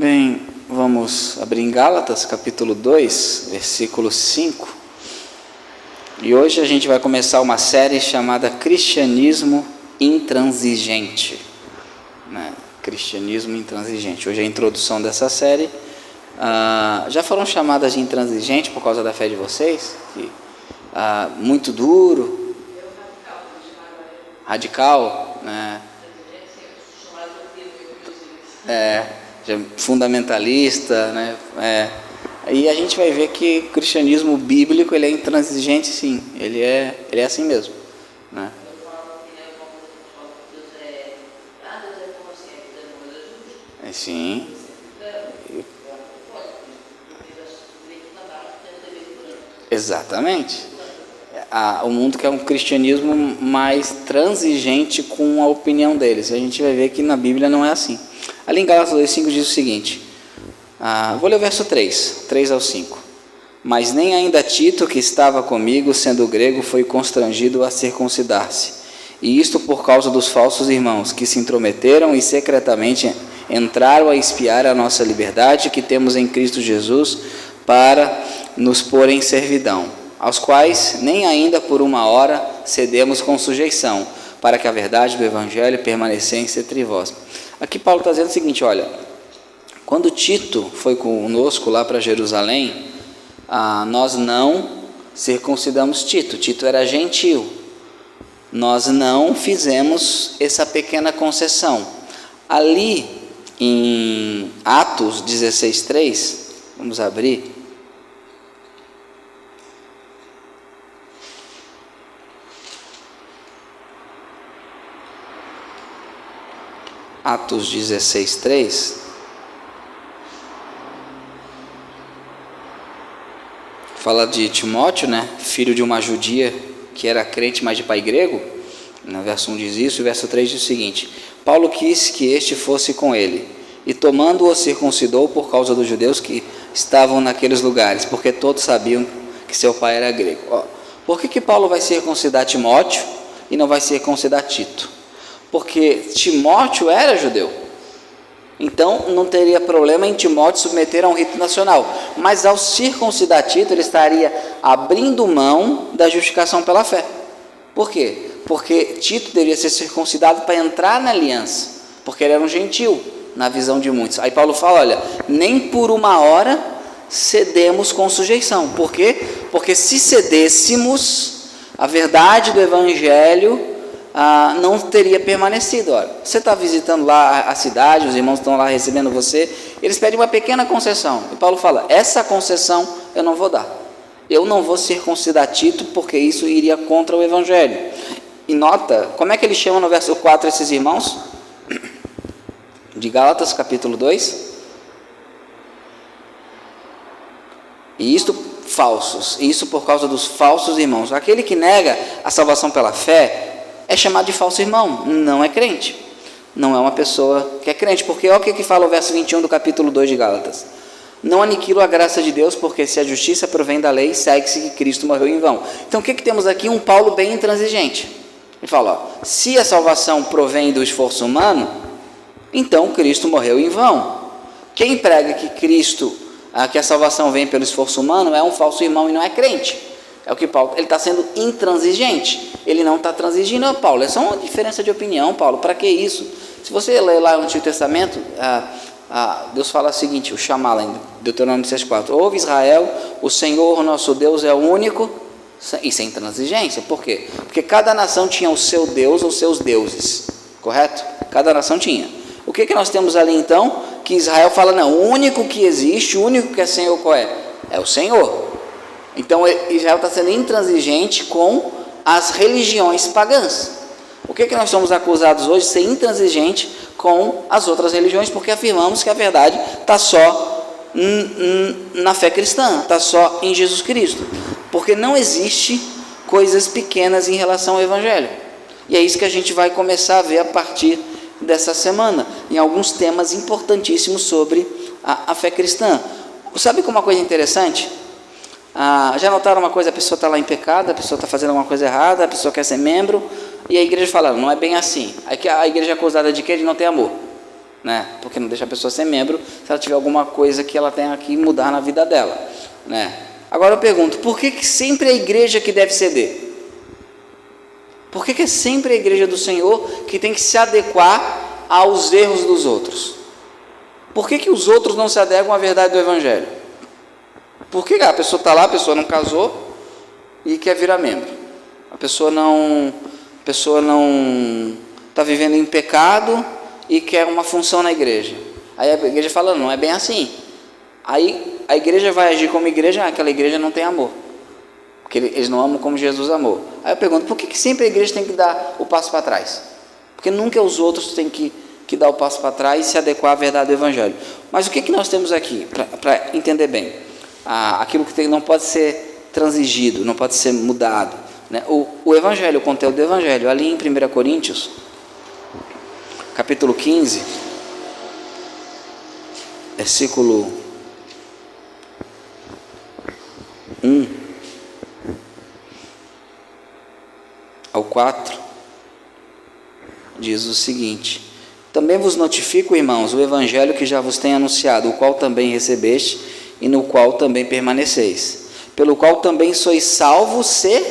Bem, vamos abrir em Gálatas, capítulo 2, versículo 5. E hoje a gente vai começar uma série chamada Cristianismo Intransigente. Cristianismo Intransigente. Hoje é a introdução dessa série. Já foram chamadas de intransigente por causa da fé de vocês? Muito duro, radical, né? Fundamentalista, né? E a gente vai ver que o cristianismo bíblico ele é intransigente, sim. Ele é assim mesmo, né? Sim. Exatamente. O mundo quer um cristianismo mais transigente com a opinião deles. A gente vai ver que na Bíblia não é assim. Ali em Gálatas 2,5 diz o seguinte, vou ler o verso 3 ao 5. Mas nem ainda Tito, que estava comigo, sendo grego, foi constrangido a circuncidar-se. E isto por causa dos falsos irmãos, que se intrometeram e secretamente entraram a espiar a nossa liberdade que temos em Cristo Jesus, para nos pôr em servidão, aos quais nem ainda por uma hora cedemos com sujeição, para que a verdade do Evangelho permanecesse entre vós. Aqui Paulo está dizendo o seguinte, olha, quando Tito foi conosco lá para Jerusalém, nós não circuncidamos Tito. Tito era gentil. Nós não fizemos essa pequena concessão. Ali em Atos 16:3, vamos abrir. Atos 16:3, fala de Timóteo, né? Filho de uma judia que era crente, mas de pai grego. No verso 1 diz isso, e o verso 3 diz o seguinte: Paulo quis que este fosse com ele, e tomando-o circuncidou por causa dos judeus que estavam naqueles lugares, porque todos sabiam que seu pai era grego. Por que Paulo vai circuncidar Timóteo e não vai circuncidar Tito? Porque Timóteo era judeu, então não teria problema em Timóteo submeter a um rito nacional, mas ao circuncidar Tito, ele estaria abrindo mão da justificação pela fé. Por quê? Porque Tito deveria ser circuncidado para entrar na aliança, porque ele era um gentil, na visão de muitos. Aí Paulo fala, olha, nem por uma hora cedemos com sujeição. Por quê? Porque se cedêssemos, a verdade do Evangelho não teria permanecido. Olha, você está visitando lá a cidade, os irmãos estão lá recebendo você, eles pedem uma pequena concessão, e Paulo fala, essa concessão eu não vou dar, eu não vou circuncidar Tito, porque isso iria contra o Evangelho. E nota, como é que ele chama no verso 4 esses irmãos? De Gálatas capítulo 2, e isto falsos, e isso por causa dos falsos irmãos. Aquele que nega a salvação pela fé é chamado de falso irmão, não é crente, não é uma pessoa que é crente, porque olha o que fala o verso 21 do capítulo 2 de Gálatas: não aniquilo a graça de Deus, porque se a justiça provém da lei, segue-se que Cristo morreu em vão. Então o que temos aqui? Um Paulo bem intransigente. Ele fala, se a salvação provém do esforço humano, então Cristo morreu em vão. Quem prega que que a salvação vem pelo esforço humano é um falso irmão e não é crente. É o que Paulo, ele está sendo intransigente, ele não está transigindo. Paulo, é só uma diferença de opinião, Paulo, para que isso? Se você ler lá no Antigo Testamento, Deus fala o seguinte, o chamá-la em Deuteronômio 6,4, ouve Israel, o Senhor nosso Deus é o único, e sem transigência. Por quê? Porque cada nação tinha o seu Deus ou seus deuses, correto? Cada nação tinha. O que nós temos ali então? Que Israel fala, não, o único que existe, o único que é Senhor, qual é? É o Senhor. Então Israel está sendo intransigente com as religiões pagãs. O que nós somos acusados hoje? De ser intransigente com as outras religiões, porque afirmamos que a verdade está só na fé cristã, está só em Jesus Cristo, porque não existe coisas pequenas em relação ao Evangelho. E é isso que a gente vai começar a ver a partir dessa semana, em alguns temas importantíssimos sobre a fé cristã. Sabe como uma coisa interessante? Já notaram uma coisa? A pessoa está lá em pecado, a pessoa está fazendo alguma coisa errada, a pessoa quer ser membro, e a igreja fala, não é bem assim. Aí a igreja é acusada de quê? De não ter amor, né? Porque não deixa a pessoa ser membro se ela tiver alguma coisa que ela tenha que mudar na vida dela, né? Agora eu pergunto, por que sempre é a igreja que deve ceder? Por que é sempre a igreja do Senhor que tem que se adequar aos erros dos outros? Por que os outros não se adequam à verdade do Evangelho? Por que a pessoa está lá, a pessoa não casou e quer virar membro? A pessoa não está vivendo em pecado e quer uma função na igreja. Aí a igreja fala, não é bem assim. Aí a igreja vai agir como igreja, aquela igreja não tem amor, porque eles não amam como Jesus amou. Aí eu pergunto, por que sempre a igreja tem que dar o passo para trás? Porque nunca os outros têm que dar o passo para trás e se adequar à verdade do Evangelho. Mas o que nós temos aqui, para entender bem? Aquilo que não pode ser transigido, não pode ser mudado, né? O Evangelho, o conteúdo do Evangelho, ali em 1 Coríntios, capítulo 15, versículo 1 ao 4, diz o seguinte: também vos notifico, irmãos, o Evangelho que já vos tenho anunciado, o qual também recebeste e no qual também permaneceis, pelo qual também sois salvos se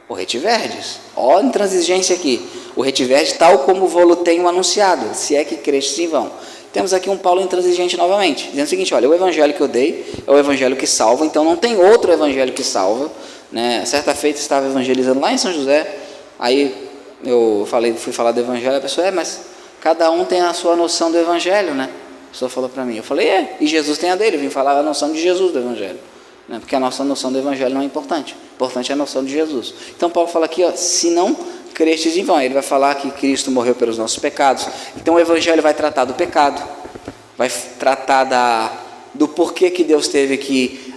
o retiverdes. Ó, intransigência aqui, o retiverdes tal como vou-lo tenho anunciado, se é que crestes em vão. Temos aqui um Paulo intransigente novamente, dizendo o seguinte: olha, o Evangelho que eu dei é o Evangelho que salva, então não tem outro Evangelho que salva, né? Certa feita estava evangelizando lá em São José, aí eu fui falar do Evangelho, a pessoa, mas cada um tem a sua noção do Evangelho, né? A pessoa falou para mim, eu falei, e Jesus tem a dele, eu vim falar a noção de Jesus do Evangelho, né? Porque a nossa noção do Evangelho não é importante, importante é a noção de Jesus. Então Paulo fala aqui, se não crestes em vão, ele vai falar que Cristo morreu pelos nossos pecados. Então o Evangelho vai tratar do pecado, vai tratar do porquê que Deus teve que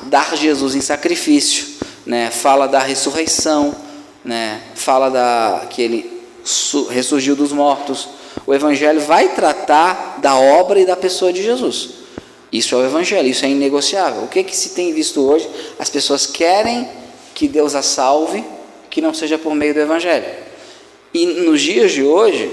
dar Jesus em sacrifício, né? Fala da ressurreição, né? Fala que ele ressurgiu dos mortos. O Evangelho vai tratar da obra e da pessoa de Jesus. Isso é o Evangelho, isso é inegociável. O que se tem visto hoje? As pessoas querem que Deus as salve, que não seja por meio do Evangelho. E nos dias de hoje,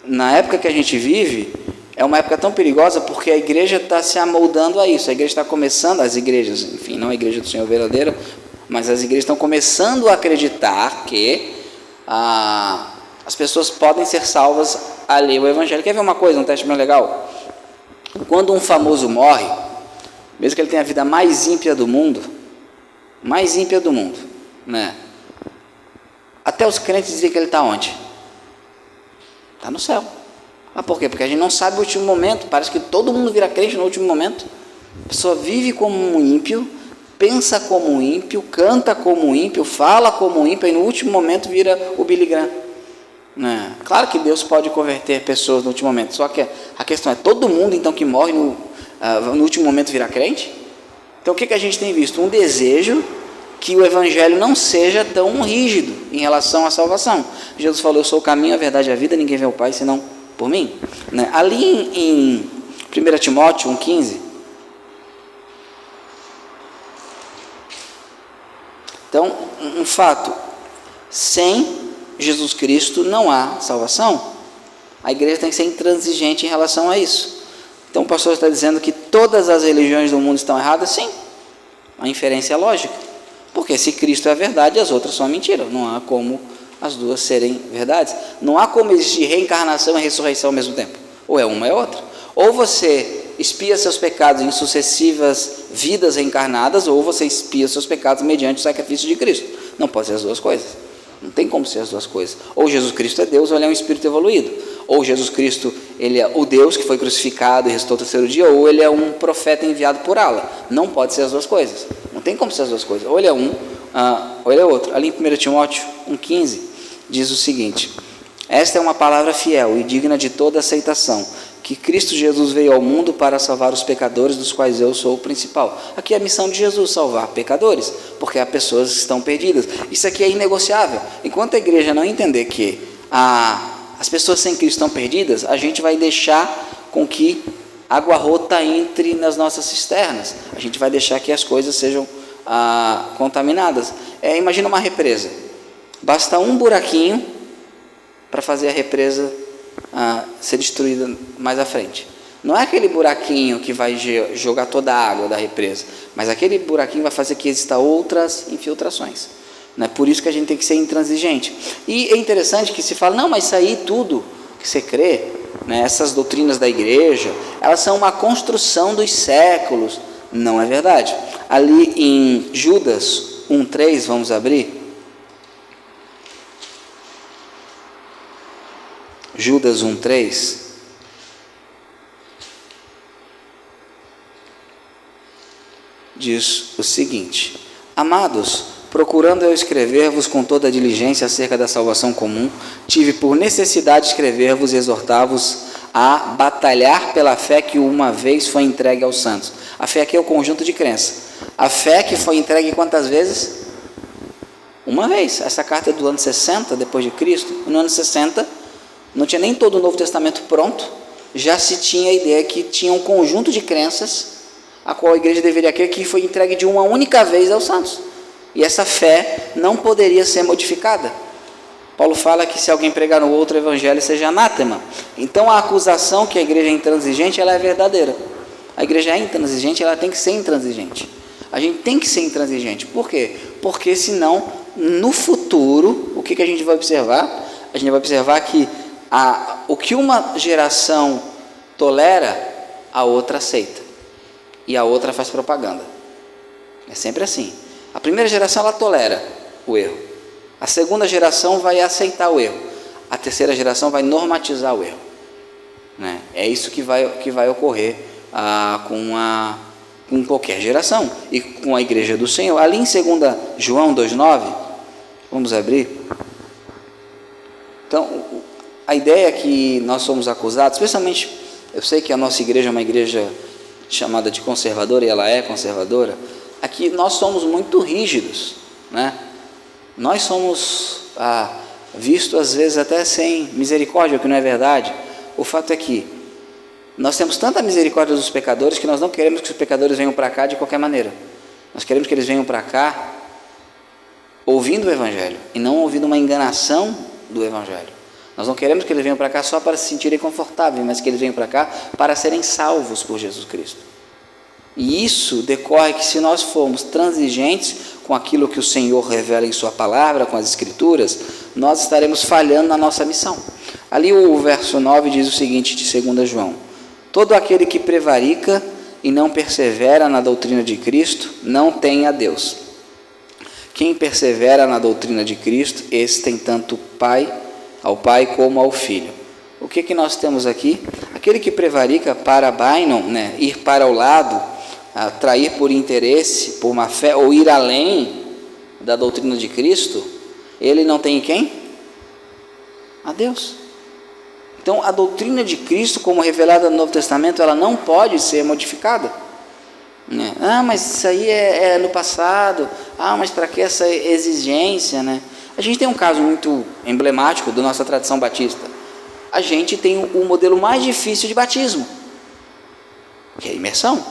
na época que a gente vive, é uma época tão perigosa porque a igreja está se amoldando a isso. A igreja está começando, as igrejas, enfim, não a igreja do Senhor verdadeira, mas as igrejas estão começando a acreditar que as pessoas podem ser salvas a ler o Evangelho. Quer ver uma coisa, um teste bem legal? Quando um famoso morre, mesmo que ele tenha a vida mais ímpia do mundo, né? Até os crentes dizem que ele está onde? Está no céu. Mas por quê? Porque a gente não sabe o último momento. Parece que todo mundo vira crente no último momento. A pessoa vive como um ímpio, pensa como um ímpio, canta como um ímpio, fala como um ímpio, e no último momento vira o Billy Graham. Claro que Deus pode converter pessoas no último momento, só que a questão é, todo mundo então que morre no último momento vira crente? Então o que a gente tem visto? Um desejo que o Evangelho não seja tão rígido em relação à salvação. Jesus falou, eu sou o caminho, a verdade e a vida, ninguém vê o Pai senão por mim, né? Ali em 1 Timóteo 1,15, então, um fato, sem Jesus Cristo não há salvação. A igreja tem que ser intransigente em relação a isso. Então o pastor está dizendo que todas as religiões do mundo estão erradas? Sim, a inferência é lógica, porque se Cristo é a verdade, as outras são mentira, não há como as duas serem verdades, não há como existir reencarnação e ressurreição ao mesmo tempo, ou é uma ou é outra, ou você expia seus pecados em sucessivas vidas reencarnadas, ou você expia seus pecados mediante o sacrifício de Cristo. Não pode ser as duas coisas, não tem como ser as duas coisas. Ou Jesus Cristo é Deus, ou ele é um espírito evoluído, ou Jesus Cristo ele é o Deus que foi crucificado e ressuscitou no terceiro dia, ou ele é um profeta enviado por Allah. Não pode ser as duas coisas, não tem como ser as duas coisas, ou ele é um, ou ele é outro. Ali em 1 Timóteo 1,15 diz o seguinte: esta é uma palavra fiel e digna de toda aceitação, que Cristo Jesus veio ao mundo para salvar os pecadores, dos quais eu sou o principal. Aqui é a missão de Jesus, salvar pecadores, porque há pessoas que estão perdidas. Isso aqui é inegociável. Enquanto a igreja não entender que as pessoas sem Cristo estão perdidas, a gente vai deixar com que água rota entre nas nossas cisternas. A gente vai deixar que as coisas sejam contaminadas. Imagina uma represa. Basta um buraquinho para fazer a represa ser destruída mais à frente. Não é aquele buraquinho que vai jogar toda a água da represa, mas aquele buraquinho vai fazer que existam outras infiltrações. Não é por isso que a gente tem que ser intransigente. E é interessante que se fala, não, mas isso aí tudo que você crê, né, essas doutrinas da igreja, elas são uma construção dos séculos. Não é verdade. Ali em Judas 1:3, vamos abrir. Judas 1:3. Diz o seguinte: amados, procurando eu escrever-vos com toda a diligência acerca da salvação comum, tive por necessidade escrever-vos e exortar-vos a batalhar pela fé que uma vez foi entregue aos santos. A fé aqui é o conjunto de crença. A fé que foi entregue quantas vezes? Uma vez. Essa carta é do ano 60 depois de Cristo. No ano 60 não tinha nem todo o Novo Testamento pronto, já se tinha a ideia que tinha um conjunto de crenças a qual a igreja deveria crer, que foi entregue de uma única vez aos santos. E essa fé não poderia ser modificada. Paulo fala que se alguém pregar no outro evangelho, seja anátema. Então a acusação que a igreja é intransigente, ela é verdadeira. A igreja é intransigente, ela tem que ser intransigente. A gente tem que ser intransigente. Por quê? Porque senão, no futuro, o que a gente vai observar? A gente vai observar que o que uma geração tolera, a outra aceita. E a outra faz propaganda. É sempre assim. A primeira geração, ela tolera o erro. A segunda geração vai aceitar o erro. A terceira geração vai normatizar o erro. Né? É isso que vai ocorrer com qualquer geração. E com a igreja do Senhor. Ali em 2 João 2,9, vamos abrir. Então, a ideia é que nós somos acusados, especialmente, eu sei que a nossa igreja é uma igreja chamada de conservadora, e ela é conservadora. Aqui nós somos muito rígidos, né? Nós somos vistos às vezes até sem misericórdia, o que não é verdade. O fato é que nós temos tanta misericórdia dos pecadores que nós não queremos que os pecadores venham para cá de qualquer maneira. Nós queremos que eles venham para cá ouvindo o Evangelho e não ouvindo uma enganação do Evangelho. Nós não queremos que eles venham para cá só para se sentirem confortáveis, mas que eles venham para cá para serem salvos por Jesus Cristo. E isso decorre que se nós formos transigentes com aquilo que o Senhor revela em sua palavra, com as Escrituras, nós estaremos falhando na nossa missão. Ali o verso 9 diz o seguinte de 2 João: todo aquele que prevarica e não persevera na doutrina de Cristo, não tem a Deus. Quem persevera na doutrina de Cristo, esse tem tanto ao Pai como ao Filho. O que nós temos aqui? Aquele que prevarica para bainon, né, ir para o lado, atrair por interesse, por uma fé, ou ir além da doutrina de Cristo, ele não tem quem? A Deus. Então a doutrina de Cristo, como revelada no Novo Testamento, ela não pode ser modificada. Né? Mas isso aí é no passado. Mas para que essa exigência, né? A gente tem um caso muito emblemático da nossa tradição batista. A gente tem o modelo mais difícil de batismo, que é a imersão.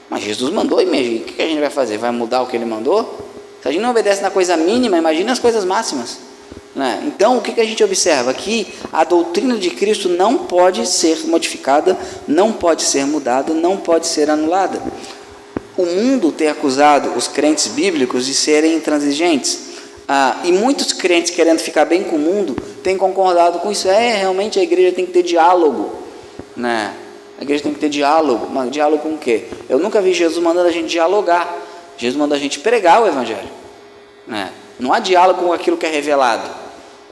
Mas Jesus mandou imergir. O que a gente vai fazer? Vai mudar o que ele mandou? Se a gente não obedece na coisa mínima, imagina as coisas máximas. Né? Então, o que a gente observa? Que a doutrina de Cristo não pode ser modificada, não pode ser mudada, não pode ser anulada. O mundo tem acusado os crentes bíblicos de serem intransigentes. E muitos crentes, querendo ficar bem com o mundo, têm concordado com isso. Realmente a igreja tem que ter diálogo, né? A igreja tem que ter diálogo. Mas diálogo com o quê? Eu nunca vi Jesus mandando a gente dialogar. Jesus manda a gente pregar o Evangelho, né? Não há diálogo com aquilo que é revelado,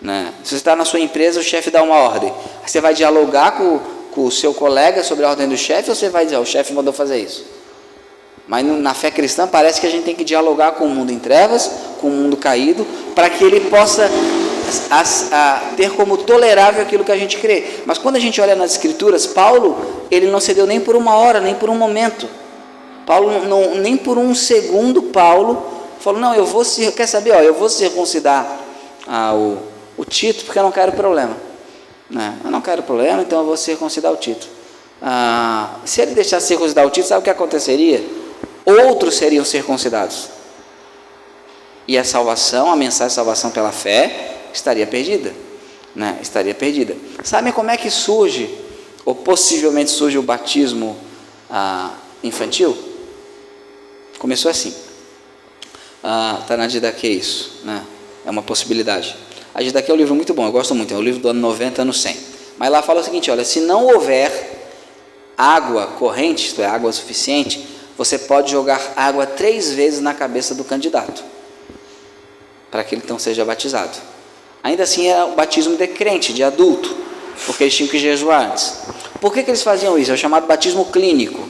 né? Se você está na sua empresa, o chefe dá uma ordem, você vai dialogar com o seu colega sobre a ordem do chefe, ou você vai dizer, o chefe mandou fazer isso? Mas na fé cristã parece que a gente tem que dialogar com o mundo em trevas, com o mundo caído, para que ele possa ter como tolerável aquilo que a gente crê. Mas quando a gente olha nas Escrituras, Paulo, ele não cedeu nem por uma hora, nem por um momento. Paulo, nem por um segundo, Paulo falou, não, eu vou circuncidar o Tito, porque eu não quero problema. Né? Eu não quero problema, então eu vou circuncidar o Tito. Se ele deixasse circuncidar o Tito, sabe o que aconteceria? Outros seriam circuncidados. E a salvação, a mensagem de salvação pela fé, estaria perdida. né, estaria perdida. Sabem como é que surge, ou possivelmente surge, o batismo infantil? Começou assim. Está na Didaquê isso, né? É uma possibilidade. A Didaquê é um livro muito bom, eu gosto muito, é um livro do ano 90, ano 100. Mas lá fala o seguinte, olha, se não houver água corrente, isto é, água suficiente, você pode jogar água 3 vezes na cabeça do candidato, para que ele então seja batizado. Ainda assim é o batismo de crente, de adulto, porque eles tinham que jejuar antes. Por que eles faziam isso? É o chamado batismo clínico,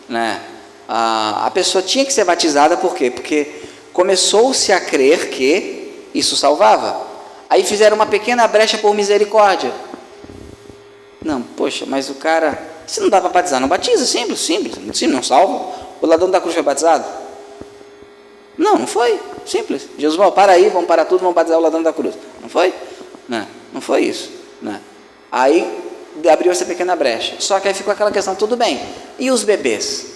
né? A pessoa tinha que ser batizada, por quê? Porque começou-se a crer que isso salvava. Aí fizeram uma pequena brecha por misericórdia. Não, poxa, mas o cara, se não dá para batizar, não batiza, simples, não salva. O ladrão da cruz foi batizado? Não foi, simples. Jesus falou, para aí, vamos parar tudo, vamos batizar o ladrão da cruz. Não foi? Não foi isso, né? Aí abriu essa pequena brecha. Só que aí ficou aquela questão, tudo bem, e os bebês?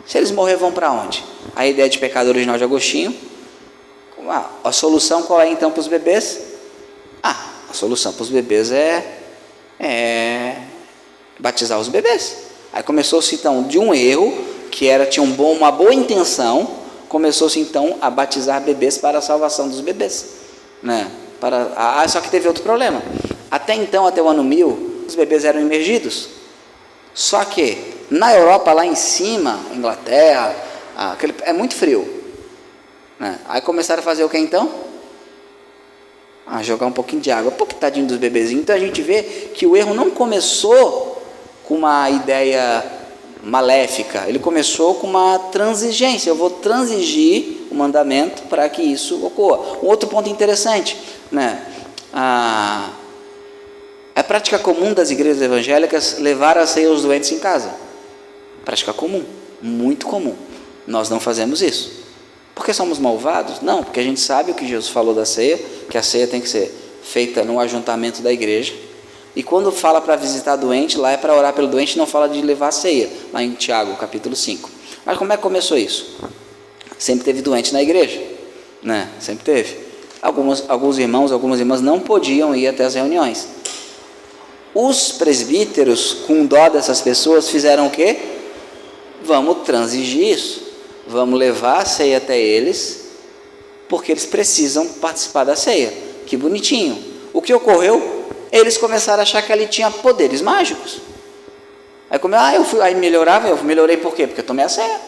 Se eles morrer, vão para onde? A ideia de pecado original de Agostinho. A solução qual é então para os bebês? A solução para os bebês é batizar os bebês. Aí começou-se então de um erro, que tinha uma boa intenção, começou-se então a batizar bebês para a salvação dos bebês, né? Só que teve outro problema. Até então, até o ano 1000, os bebês eram imergidos. Só que na Europa, lá em cima, Inglaterra, é muito frio, né? Aí começaram a fazer o que então? Jogar um pouquinho de água, tadinho dos bebezinhos. Então a gente vê que o erro não começou com uma ideia maléfica, ele começou com uma transigência. Eu vou transigir o mandamento para que isso ocorra. Um outro ponto interessante, né? É prática comum das igrejas evangélicas levar a ceia aos doentes em casa. Prática comum, muito comum. Nós não fazemos isso. Porque somos malvados? Não, porque a gente sabe o que Jesus falou da ceia, que a ceia tem que ser feita no ajuntamento da igreja. E quando fala para visitar doente, lá é para orar pelo doente, não fala de levar a ceia, lá em Tiago, capítulo 5. Mas como é que começou isso? Sempre teve doente na igreja, né? Sempre teve. Alguns irmãos, algumas irmãs não podiam ir até as reuniões. Os presbíteros, com dó dessas pessoas, fizeram o quê? Vamos transigir isso. Vamos levar a ceia até eles, porque eles precisam participar da ceia. Que bonitinho. O que ocorreu? Eles começaram a achar que ali tinha poderes mágicos. Aí melhorava, eu melhorei por quê? Porque eu tomei a ceia.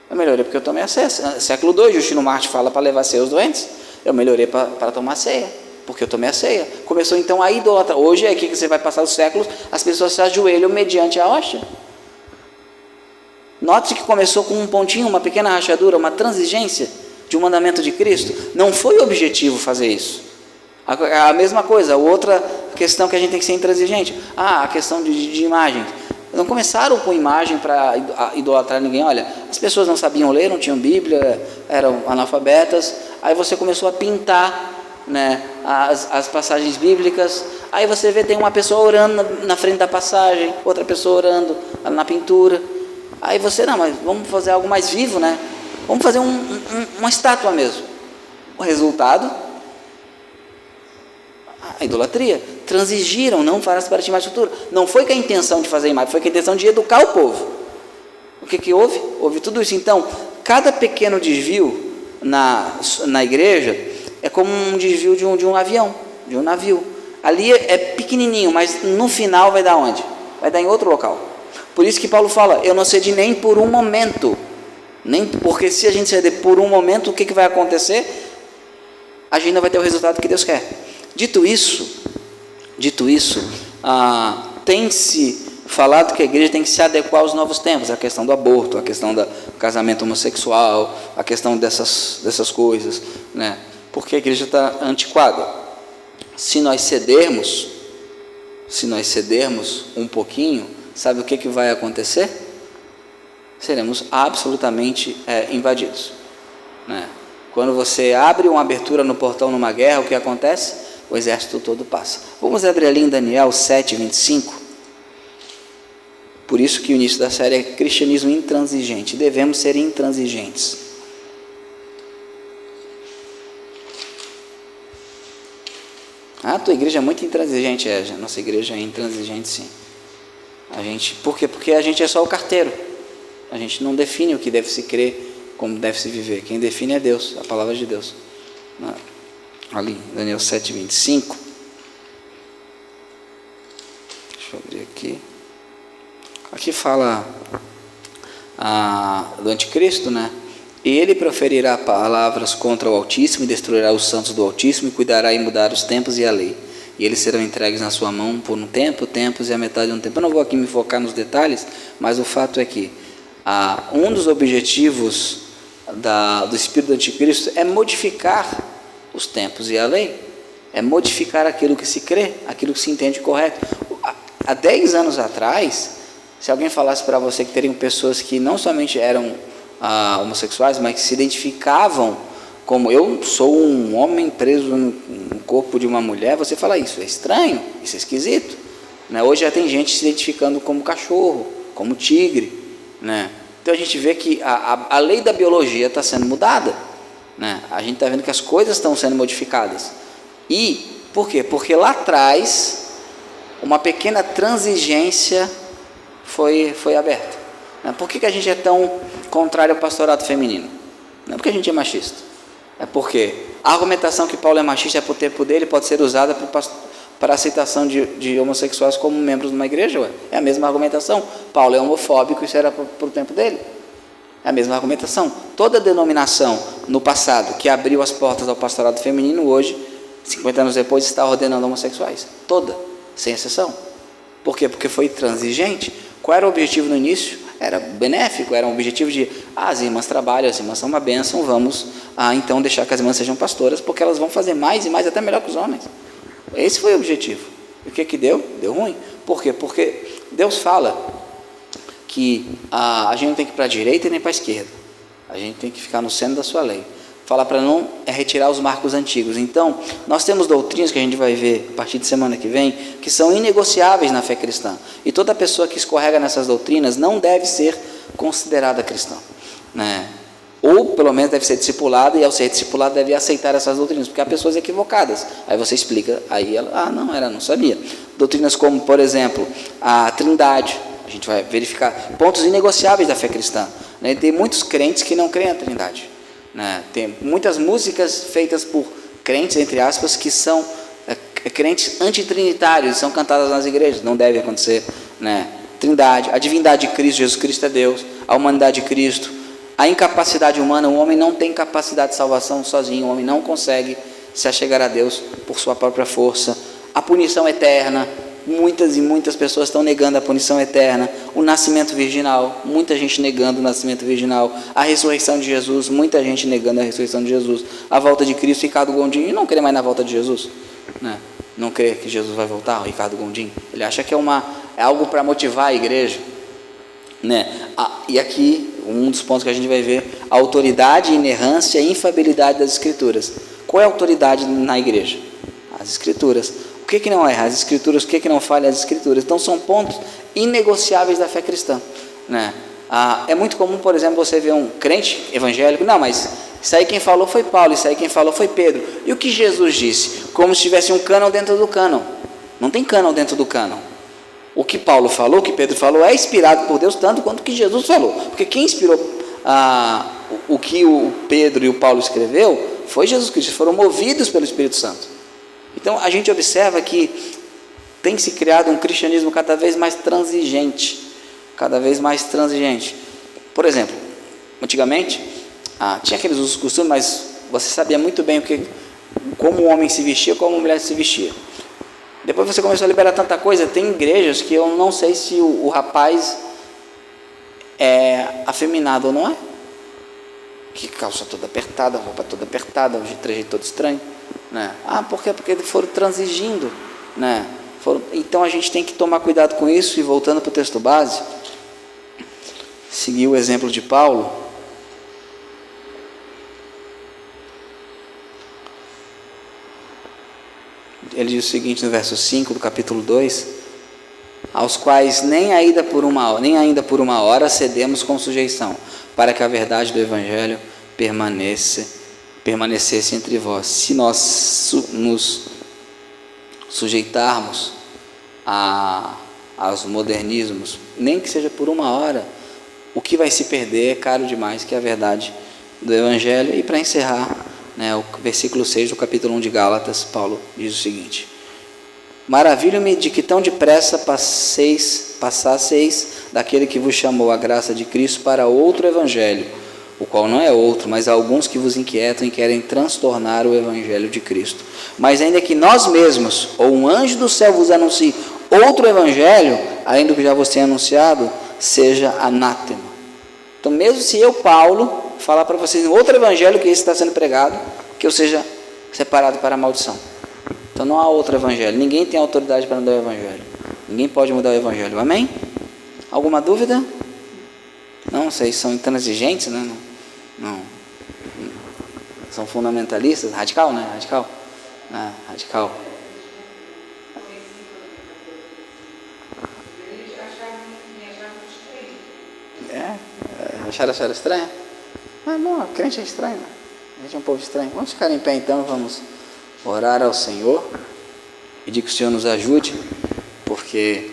Eu melhorei porque eu tomei a ceia. Século II, Justino Marte fala para levar a ceia aos doentes. Eu melhorei para tomar a ceia, porque eu tomei a ceia. Começou então a idolatrar. Hoje é aqui que você vai passar os séculos, as pessoas se ajoelham mediante a hóstia. Note que começou com um pontinho, uma pequena rachadura, uma transigência de um mandamento de Cristo. Não foi objetivo fazer isso. A mesma coisa, outra questão que a gente tem que ser intransigente. A questão de imagem. Não começaram com imagem para idolatrar ninguém. Olha, as pessoas não sabiam ler, não tinham Bíblia, eram analfabetas. Aí você começou a pintar, né, as passagens bíblicas. Aí você vê, tem uma pessoa orando na frente da passagem, outra pessoa orando na pintura. Aí você, não, mas vamos fazer algo mais vivo, né? Vamos fazer uma estátua mesmo. O resultado, a idolatria. Transigiram, não farás para ti mais futuro. Não foi com a intenção de fazer imagem, foi com a intenção de educar o povo. O que houve? Houve tudo isso. Então, cada pequeno desvio na igreja é como um desvio de um avião, de um navio. Ali é pequenininho, mas no final vai dar onde? Vai dar em outro local. Por isso que Paulo fala, eu não cedi nem por um momento. Porque se a gente ceder por um momento, o que vai acontecer? A gente não vai ter o resultado que Deus quer. Dito isso, tem-se falado que a igreja tem que se adequar aos novos tempos, a questão do aborto, a questão do casamento homossexual, a questão dessas coisas, né? Porque a igreja está antiquada. Se nós cedermos um pouquinho, sabe o que vai acontecer? Seremos absolutamente invadidos, né? Quando você abre uma abertura no portão numa guerra, o que acontece? O exército todo passa. Vamos abrir ali em Daniel 7:25. Por isso que o início da série é cristianismo intransigente. Devemos ser intransigentes. Ah, a tua igreja é muito intransigente. Nossa igreja é intransigente, sim. Por quê? Porque a gente é só o carteiro. A gente não define o que deve se crer, como deve se viver. Quem define é Deus, a palavra de Deus. Ali, Daniel 7:25. Deixa eu abrir aqui. Aqui fala do anticristo, né? Ele proferirá palavras contra o Altíssimo e destruirá os santos do Altíssimo e cuidará em mudar os tempos e a lei. E eles serão entregues na sua mão por um tempo, tempos e a metade de um tempo. Eu não vou aqui me focar nos detalhes, mas o fato é que um dos objetivos do espírito do anticristo é modificar os tempos e a lei, é modificar aquilo que se crê, aquilo que se entende correto. Há 10 anos atrás, se alguém falasse para você que teriam pessoas que não somente eram homossexuais, mas que se identificavam como eu sou um homem preso no corpo de uma mulher, você fala, isso é estranho, isso é esquisito, né? Hoje já tem gente se identificando como cachorro, como tigre, né? Então a gente vê que a lei da biologia está sendo mudada, né? A gente está vendo que as coisas estão sendo modificadas. E por quê? Porque lá atrás uma pequena transigência foi aberta, né? Por que a gente é tão contrário ao pastorado feminino? Não é porque a gente é machista, é porque a argumentação que Paulo é machista é por tempo dele pode ser usada para a aceitação de homossexuais como membros de uma igreja. Ué. É a mesma argumentação. Paulo é homofóbico, isso era para o tempo dele. É a mesma argumentação. Toda denominação no passado que abriu as portas ao pastorado feminino, hoje, 50 anos depois, está ordenando homossexuais. Toda, sem exceção. Por quê? Porque foi transigente. Qual era o objetivo no início? Era benéfico, era um objetivo de as irmãs trabalham, as irmãs são uma bênção, vamos então deixar que as irmãs sejam pastoras, porque elas vão fazer mais e mais, até melhor que os homens. Esse foi o objetivo. E o que deu? Deu ruim. Por quê? Porque Deus fala que a gente não tem que ir para a direita e nem para a esquerda, a gente tem que ficar no centro da sua lei. Fala para não retirar os marcos antigos. Então, nós temos doutrinas que a gente vai ver a partir de semana que vem, que são inegociáveis na fé cristã. E toda pessoa que escorrega nessas doutrinas não deve ser considerada cristã, né? Ou pelo menos deve ser discipulada, e ao ser discipulada deve aceitar essas doutrinas, porque há pessoas equivocadas. Aí você explica, aí ela, não sabia. Doutrinas como, por exemplo, a Trindade. A gente vai verificar pontos inegociáveis da fé cristã, né? Tem muitos crentes que não creem a Trindade, né? Tem muitas músicas feitas por crentes, entre aspas, que são crentes antitrinitários, são cantadas nas igrejas. Não deve acontecer, né? Trindade, a divindade de Cristo, Jesus Cristo é Deus, a humanidade de Cristo, a incapacidade humana. O homem não tem capacidade de salvação sozinho, o homem não consegue se achegar a Deus por sua própria força. A punição eterna, muitas e muitas pessoas estão negando a punição eterna. O nascimento virginal, muita gente negando o nascimento virginal. A ressurreição de Jesus, muita gente negando a ressurreição de Jesus. A volta de Cristo. Ricardo Gondim não crê mais na volta de Jesus, né? Não crê que Jesus vai voltar, o Ricardo Gondim. Ele acha que é algo para motivar a igreja, né? E aqui um dos pontos que a gente vai ver: a autoridade, inerrância e infabilidade das Escrituras. Qual é a autoridade na igreja? As Escrituras. O que não erra? As Escrituras. O que não falha? As Escrituras. Então são pontos inegociáveis da fé cristã, né? É muito comum, por exemplo, você ver um crente evangélico, não, mas isso aí quem falou foi Paulo, isso aí quem falou foi Pedro. E o que Jesus disse? Como se tivesse um cânon dentro do cânon. Não tem cânon dentro do cânon. O que Paulo falou, o que Pedro falou, é inspirado por Deus tanto quanto o que Jesus falou. Porque quem inspirou o que o Pedro e o Paulo escreveu foi Jesus Cristo, foram movidos pelo Espírito Santo. Então a gente observa que tem se criado um cristianismo cada vez mais transigente. Cada vez mais transigente. Por exemplo, antigamente tinha aqueles usos e costumes, mas você sabia muito bem como o homem se vestia, como a mulher se vestia. Depois você começou a liberar tanta coisa. Tem igrejas que eu não sei se o rapaz é afeminado ou não é. Que calça toda apertada, roupa toda apertada, um trejeito todo estranho, né? Por quê? Porque foram transigindo, né? Então a gente tem que tomar cuidado com isso. E voltando para o texto base, seguir o exemplo de Paulo. Ele diz o seguinte no verso 5 do capítulo 2: aos quais nem ainda por uma hora cedemos com sujeição, para que a verdade do Evangelho permanecesse entre vós. Se nós nos sujeitarmos aos modernismos, nem que seja por uma hora, o que vai se perder é caro demais, que é a verdade do Evangelho. E para encerrar, o versículo 6 do capítulo 1 de Gálatas, Paulo diz o seguinte: maravilho-me de que tão depressa passasseis daquele que vos chamou a graça de Cristo para outro evangelho, o qual não é outro, mas há alguns que vos inquietam e querem transtornar o evangelho de Cristo. Mas ainda que nós mesmos, ou um anjo do céu vos anuncie outro evangelho, ainda que já vos tenha anunciado, seja anátema. Então, mesmo se eu, Paulo, falar para vocês outro evangelho que esse está sendo pregado, que eu seja separado para a maldição. Então não há outro evangelho, ninguém tem autoridade para mudar o evangelho, ninguém pode mudar o evangelho, amém? Alguma dúvida? Não, vocês são intransigentes, né? Não. São fundamentalistas, radical, né? Radical. Acharam a senhora estranha? Não, crente é estranho, né? A gente é um povo estranho. Vamos ficar em pé então, vamos orar ao Senhor, pedir que o Senhor nos ajude, porque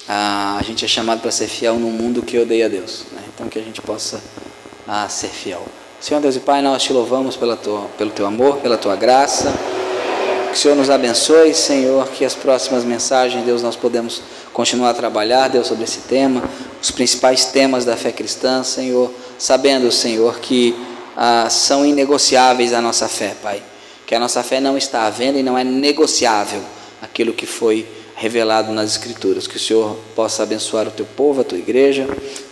a gente é chamado para ser fiel num mundo que odeia Deus, né? Então que a gente possa ser fiel. Senhor Deus e Pai, nós te louvamos pelo teu amor, pela tua graça. Que o Senhor nos abençoe, Senhor, que as próximas mensagens, Deus, nós podemos continuar a trabalhar, Deus, sobre esse tema, os principais temas da fé cristã, Senhor, sabendo, Senhor, que são inegociáveis a nossa fé, Pai, que a nossa fé não está à venda e não é negociável aquilo que foi revelado nas Escrituras. Que o Senhor possa abençoar o teu povo, a tua igreja,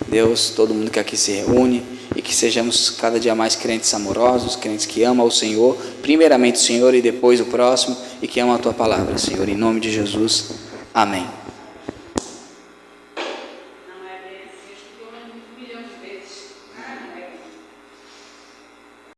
Deus, todo mundo que aqui se reúne, e que sejamos cada dia mais crentes amorosos, crentes que amam o Senhor, primeiramente o Senhor e depois o próximo, e que amam a tua palavra, Senhor, em nome de Jesus, amém.